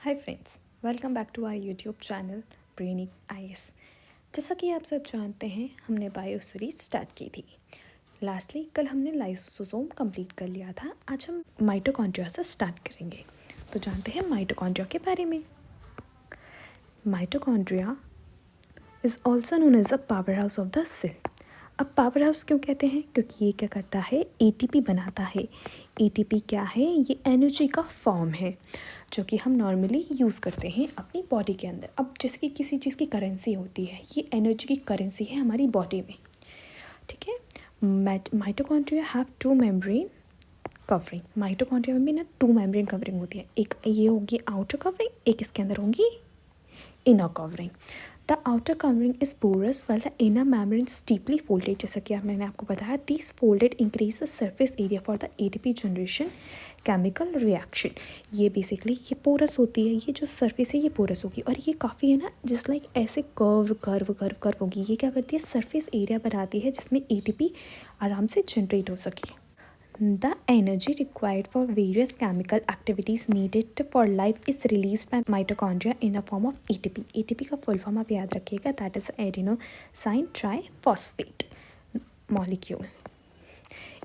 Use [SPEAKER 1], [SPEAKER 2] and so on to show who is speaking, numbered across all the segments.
[SPEAKER 1] Hi friends, welcome back to our YouTube channel Brainy IS. जैसा कि आप सब जानते हैं, हमने बायो सीरीज स्टार्ट की थी। लास्टली कल हमने लाइसोसोम कंप्लीट कर लिया था। आज हम माइटोकॉन्ड्रिया से स्टार्ट करेंगे। तो जानते हैं माइटोकॉन्ड्रिया के बारे में। Mitochondria is also known as a power house of the cell. अब पावर हाउस क्यों कहते हैं? क्योंकि ये क्या करता है, एटीपी बनाता है। एटीपी क्या है? ये एनर्जी का फॉर्म है जो कि हम नॉर्मली यूज़ करते हैं अपनी बॉडी के अंदर। अब जैसे कि किसी चीज़ की करेंसी होती है, ये एनर्जी की करेंसी है हमारी बॉडी में। ठीक है। Mitochondria have two membrane covering. Mitochondria में भी ना टू मेम्ब्रेन कवरिंग होती है। एक ये होगी आउटर कवरिंग, एक इसके अंदर होगी inner covering. The outer covering is porous while the inner membrane is deeply folded. जैसा कि मैंने आपको बताया, these folded increase the surface area for the ATP generation chemical reaction. ये बेसिकली ये पोरस होती है, ये जो सरफेस है ये पोरस होगी और ये काफ़ी है ना, जिस लाइक ऐसे कर्व होगी। ये क्या करती है, सरफेस एरिया बनाती है जिसमें ATP आराम से जनरेट हो सके। The energy required for various chemical activities needed for life is released by mitochondria in a form of ATP. ATP का फुल फॉर्म आप याद रखिएगा, that is adenosine triphosphate molecule.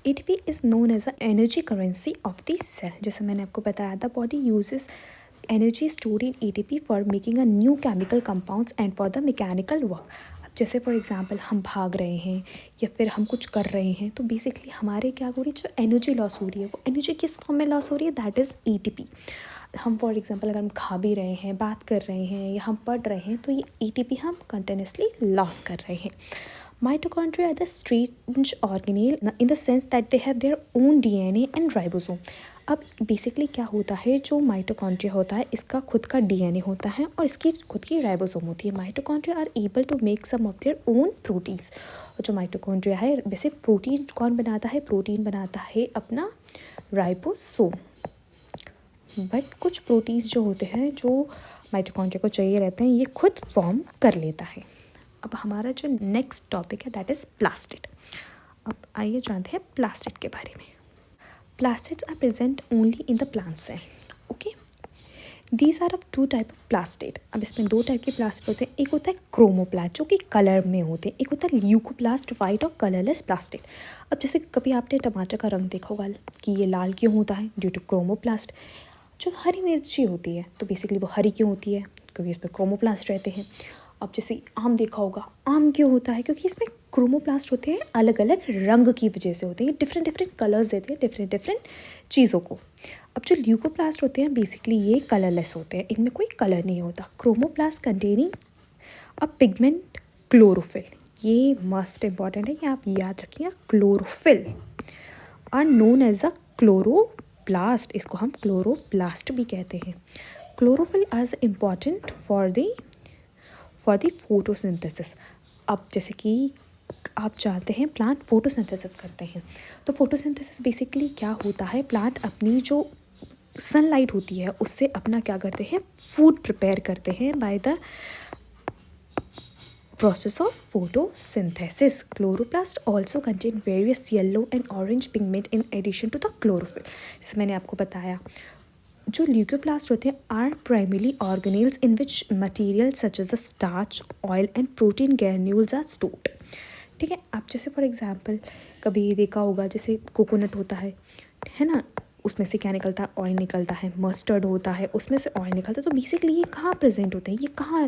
[SPEAKER 1] ATP is known as the energy currency of the cell. जैसे मैंने आपको बताया, the body uses energy stored in ATP for making a new chemical compounds and for the mechanical work. जैसे for example हम भाग रहे हैं या फिर हम कुछ कर रहे हैं, तो बेसिकली हमारे क्या हो रही है, जो एनर्जी लॉस हो रही है, वो एनर्जी किस फॉर्म में लॉस हो रही है, दैट इज़ एटीपी। हम फॉर एग्ज़ाम्पल अगर हम खा भी रहे हैं, बात कर रहे हैं या हम पढ़ रहे हैं, तो ये एटीपी हम कंटिन्यूसली लॉस कर रहे हैं। Mitochondria are the strange organelle in the sense that they have their own DNA and ribosome. अब बेसिकली क्या होता है, जो माइटोकॉन्ड्रिया होता है इसका खुद का डीएनए होता है और इसकी खुद की राइबोसोम होती है। Mitochondria are able to make some of their own proteins. और जो माइटोकॉन्ड्रिया है, वैसे प्रोटीन कौन बनाता है, प्रोटीन बनाता है अपना राइबोसोम। बट कुछ प्रोटीन्स जो होते हैं, जो माइटोकॉन्ड्रिया को चाहिए रहते हैं, ये खुद फॉर्म कर लेता है। अब हमारा जो नेक्स्ट टॉपिक है दैट इज़ प्लास्टिड। अब आइए जानते हैं प्लास्टिड के बारे में। Plastids are present only in the plant cell. Okay. These are of two type of plastid. अब इसमें दो टाइप के प्लास्टिड होते हैं। एक होता है क्रोमोप्लास्ट जो कि कलर में होते हैं, एक होता है ल्यूकोप्लास्ट वाइट और कलरलेस प्लास्टिड। अब जैसे कभी आपने टमाटर का रंग देखा होगा कि ये लाल क्यों होता है, ड्यू टू क्रोमोप्लास्ट। जो हरी मिर्ची होती है तो बेसिकली वो हरी क्यों होती है, क्योंकि इसमें क्रोमोप्लास्ट रहते हैं। अब जैसे आम देखा होगा, आम क्यों होता है, क्योंकि इसमें क्रोमोप्लास्ट होते हैं, अलग अलग रंग की वजह से होते हैं, डिफरेंट डिफरेंट कलर्स देते हैं डिफरेंट चीज़ों को। अब जो ल्यूकोप्लास्ट होते हैं बेसिकली ये कलरलेस होते हैं, इनमें कोई कलर नहीं होता। Chromoplast containing a pigment chlorophyll, ये मस्ट इम्पॉर्टेंट है, ये आप याद रखिए। Chlorophyll are known as a chloroplast, इसको हम क्लोरोप्लास्ट भी कहते हैं। Chlorophyll are important for the photosynthesis. अब जैसे कि आप जानते हैं प्लांट फोटोसिंथेसिस करते हैं, तो फोटोसिंथेसिस बेसिकली क्या होता है, प्लांट अपनी जो सनलाइट होती है उससे अपना क्या करते हैं, फूड प्रिपेयर करते हैं by the process of photosynthesis. Chloroplast also contain various yellow and orange pigment in addition to the chlorophyll. जैसे मैंने आपको बताया, जो ल्यूकोप्लास्ट होते हैं are primary organelles in which material such as a starch, oil and protein granules are stored. ठीक है। आप जैसे फॉर एग्जांपल कभी देखा होगा, जैसे कोकोनट होता है ना, उसमें से क्या निकलता है, ऑयल निकलता है। मस्टर्ड होता है, उसमें से ऑयल निकलता है। तो बेसिकली ये कहाँ प्रेजेंट होते हैं, ये कहाँ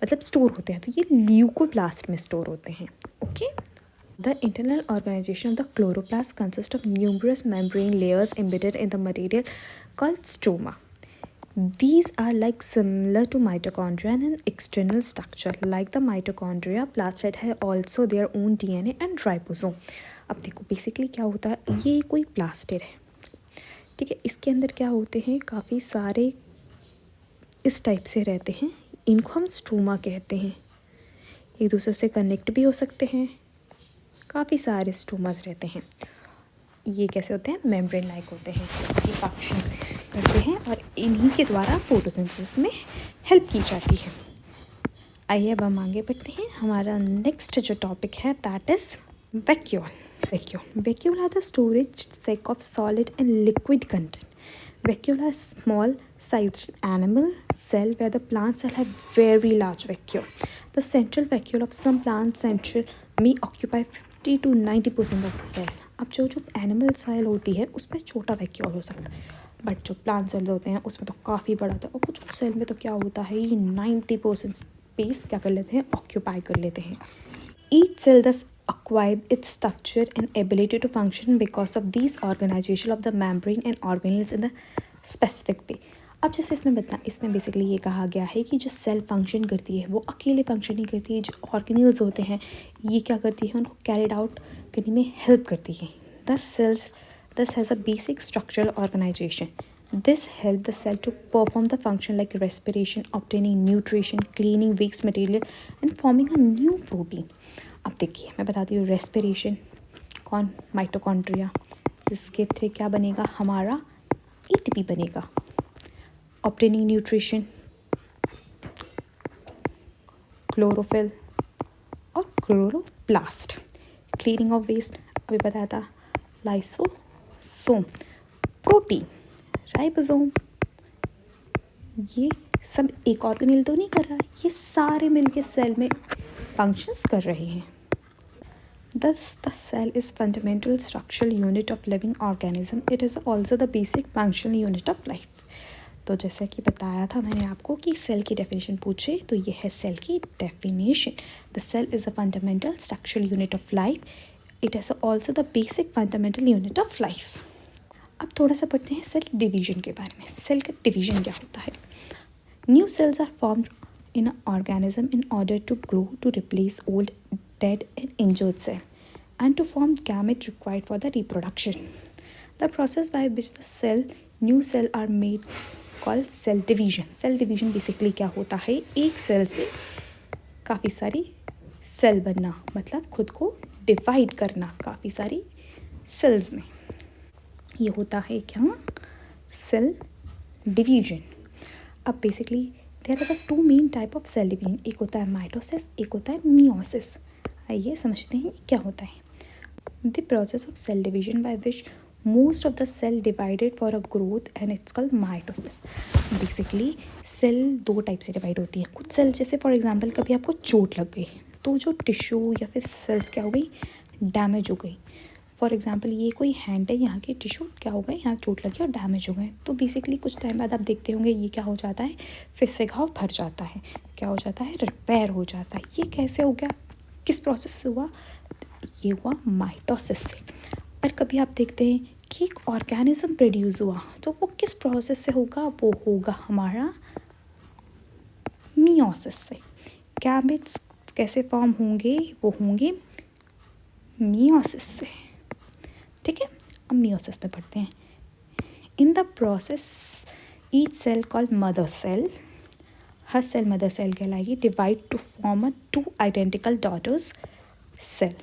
[SPEAKER 1] मतलब स्टोर होते हैं, तो ये ल्यूकोप्लास्ट में स्टोर होते हैं। Okay. The internal organization of the chloroplast consists of numerous membrane layers embedded in the material called stroma. These are like similar to mitochondria in an external structure. Like the mitochondria, plastid have also their own DNA and ribosome. अब देखो basically क्या होता है, ये कोई plastid है, ठीक है। इसके अंदर क्या होते हैं, काफ़ी सारे इस टाइप से रहते हैं, इनको हम स्ट्रोमा कहते हैं। एक दूसरे से कनेक्ट भी हो सकते हैं, काफ़ी सारे स्टोमास रहते हैं। ये कैसे होते हैं, मेम्ब्रेन लाइक होते हैं, ये फंक्शन करते हैं और इन्हीं के द्वारा फोटोसिंथेसिस में हेल्प की जाती है। आइए अब हम आगे बढ़ते हैं। हमारा नेक्स्ट जो टॉपिक है that is vacuole. Vacuole are the storage sac of solid and liquid content Vacuola is small sized animal cell where the plant cell have very large vacuole. The central vacuole of some plant central may occupy 50 to 90% of the cell. अब जो animal cell होती है उसमें छोटा vacuole हो सकता है, but जो प्लांट सेल्स होते हैं उसमें तो काफ़ी बड़ा होता है, और कुछ सेल में तो क्या होता है ये 90% स्पेस क्या कर लेते हैं, ऑक्यूपाई कर लेते हैं. Each cell thus acquired its structure and ability to function because of these organization of the membrane and organelles in the specific way. अब जैसे इसमें बेसिकली ये कहा गया है कि जो सेल फंक्शन करती है वो अकेले फंक्शन नहीं करती है, जो ऑर्गेनल्स होते हैं ये क्या करती है, उनको कैरिड आउट करने में हेल्प करती है. The cells thus has a basic structural organization. This helps the cell to perform the function like respiration, obtaining nutrition, cleaning waste material and forming a new protein. अब देखिए मैं बताती हूँ, respiration कौन, माइटोकॉन्ड्रिया, जिसके through क्या बनेगा, हमारा एटीपी बनेगा. ऑब्टेनिंग न्यूट्रिशन क्लोरोफिल और क्लोरोप्लास्ट. क्लीनिंग ऑफ वेस्ट अभी बताया था, लाइसोसोम. Protein ribosome. ये सब एक ऑर्गेनेल तो नहीं कर रहा, ये सारे मिलके सेल में फंक्शंस कर रहे हैं. Thus, the cell is fundamental structural unit of living organism. It is also the basic functional unit of life. तो जैसा कि बताया था मैंने आपको कि सेल की डेफिनेशन पूछे तो ये है सेल की definition. The cell is a fundamental structural unit of life. It is also the basic fundamental unit of life. अब थोड़ा सा पढ़ते हैं सेल डिवीजन के बारे में. सेल का डिवीजन क्या होता है. New cells are formed in an organism in order to grow to replace old, dead and injured cell and to form gamete required for the reproduction. The process by which the new cell are made called cell division. Cell division basically क्या होता है, एक cell से काफ़ी सारी cell बनना, मतलब खुद को डिवाइड करना काफ़ी सारी सेल्स में, ये होता है क्या, सेल डिवीजन. अब basically there are the two main type of cell division. एक होता है माइटोसिस, एक होता है मियोसिस. आइए समझते हैं क्या होता है. The process of cell division by which most of the cell divided for a growth and it's called mitosis. Basically cell दो टाइप से डिवाइड होती है. कुछ सेल जैसे फॉर एग्जांपल कभी आपको चोट लग गई तो जो टिश्यू या फिर सेल्स क्या हो गई, डैमेज हो गई. फॉर एग्जांपल ये कोई हैंड है, यहाँ के टिश्यू क्या हो गए, यहाँ चोट लगी और डैमेज हो गए. तो बेसिकली कुछ टाइम बाद आप देखते होंगे ये क्या हो जाता है, फिर से घाव भर जाता है, क्या हो जाता है, रिपेयर हो जाता है. ये कैसे हो गया, किस प्रोसेस से हुआ, ये हुआ माइटोसिस से. पर कभी आप देखते हैं कि एक ऑर्गेनिज्म प्रोड्यूस हुआ तो वो किस प्रोसेस से होगा, वो होगा हमारा मियोसिस से. गैमेट्स कैसे फॉर्म होंगे, वो होंगे मियोसिस से. ठीक है, अब मियोसिस पे पढ़ते हैं. In the process each cell called mother cell, हर सेल मदर सेल कहलाएगी, divide to form a two identical daughters cell.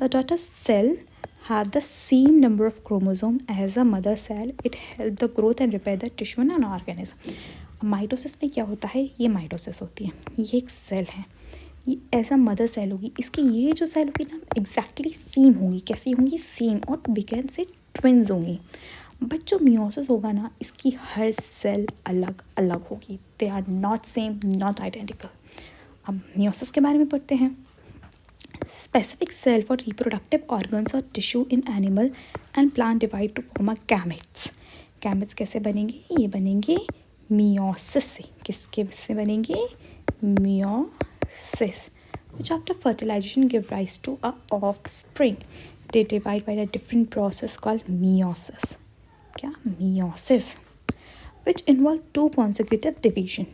[SPEAKER 1] The daughter cell have the same number of chromosome as a mother cell. It help the growth and repair the tissue in an organism. Mitosis में क्या होता है, ये mitosis होती है, ये एक cell है, ये ऐसा मदर सेल होगी, इसकी ये जो सेल होगी ना एग्जैक्टली सेम होंगी. कैसी होंगी, सेम, और वी कैन से ट्विन्स होंगी. बट जो मियोसिस होगा ना, इसकी हर सेल अलग अलग होगी. They are not same, not identical. अब मियोसिस के बारे में पढ़ते हैं. Specific cell for reproductive organs or tissue in animal and plant divide to form a gametes. Gametes कैसे बनेंगे, ये बनेंगे meiosis से. किसके से बनेंगे, meiosis, which after fertilization give rise to a offspring. They divide by a different process called meiosis. क्या, meiosis, which involve two consecutive division.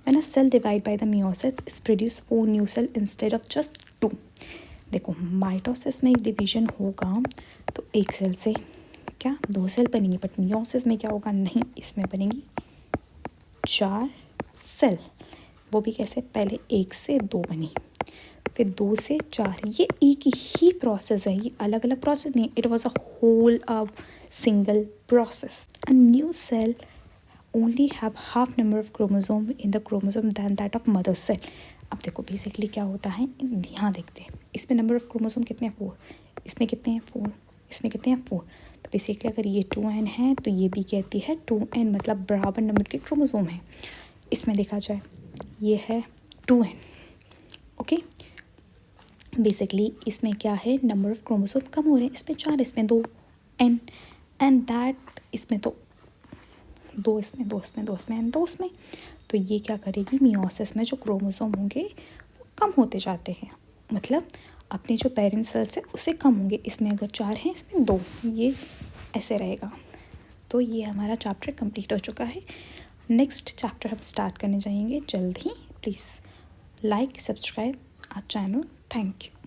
[SPEAKER 1] When a cell divide by the meiosis, it's produce 4 new cell instead of just 2. देखो mitosis में एक division होगा तो एक cell से क्या 2 cell बनेंगी, बट मियोसिस में क्या होगा, नहीं, इसमें बनेंगी 4 सेल. वो भी कैसे, पहले 1 से 2 बनी, फिर 2 से 4. ये एक ही प्रोसेस है, ये अलग अलग प्रोसेस नहीं. It was a whole single process. A new cell only have half number of chromosome in the chromosome than that of mother cell. अब देखो बेसिकली क्या होता है, यहाँ देखते हैं, इसमें नंबर ऑफ क्रोमोसोम कितने हैं, 4. इसमें कितने हैं, 4. इसमें कितने हैं 4। तो बेसिकली अगर ये 2n है तो ये भी कहती है 2n, मतलब बराबर नंबर के क्रोमोसोम है। इसमें देखा जाए ये है 2n। ओके, बेसिकली इसमें क्या है, नंबर ऑफ क्रोमोसोम कम हो रहे हैं, इसमें 4, इसमें 2 n, एंड दैट इसमें तो 2, इसमें 2, इसमें 2, इसमें एंड 2 इसमें। तो ये क्या करेगी, मियोसिस में जो क्रोमोसोम होंगे वो कम होते जाते हैं, मतलब अपने जो पेरेंट सेल्स है उससे कम होंगे। इसमें अगर 4 हैं, इसमें 2, ये ऐसे रहेगा। तो ये हमारा चैप्टर कंप्लीट हो चुका है। नेक्स्ट चैप्टर हम स्टार्ट करने जाएंगे जल्द ही। Please like subscribe our channel. Thank you.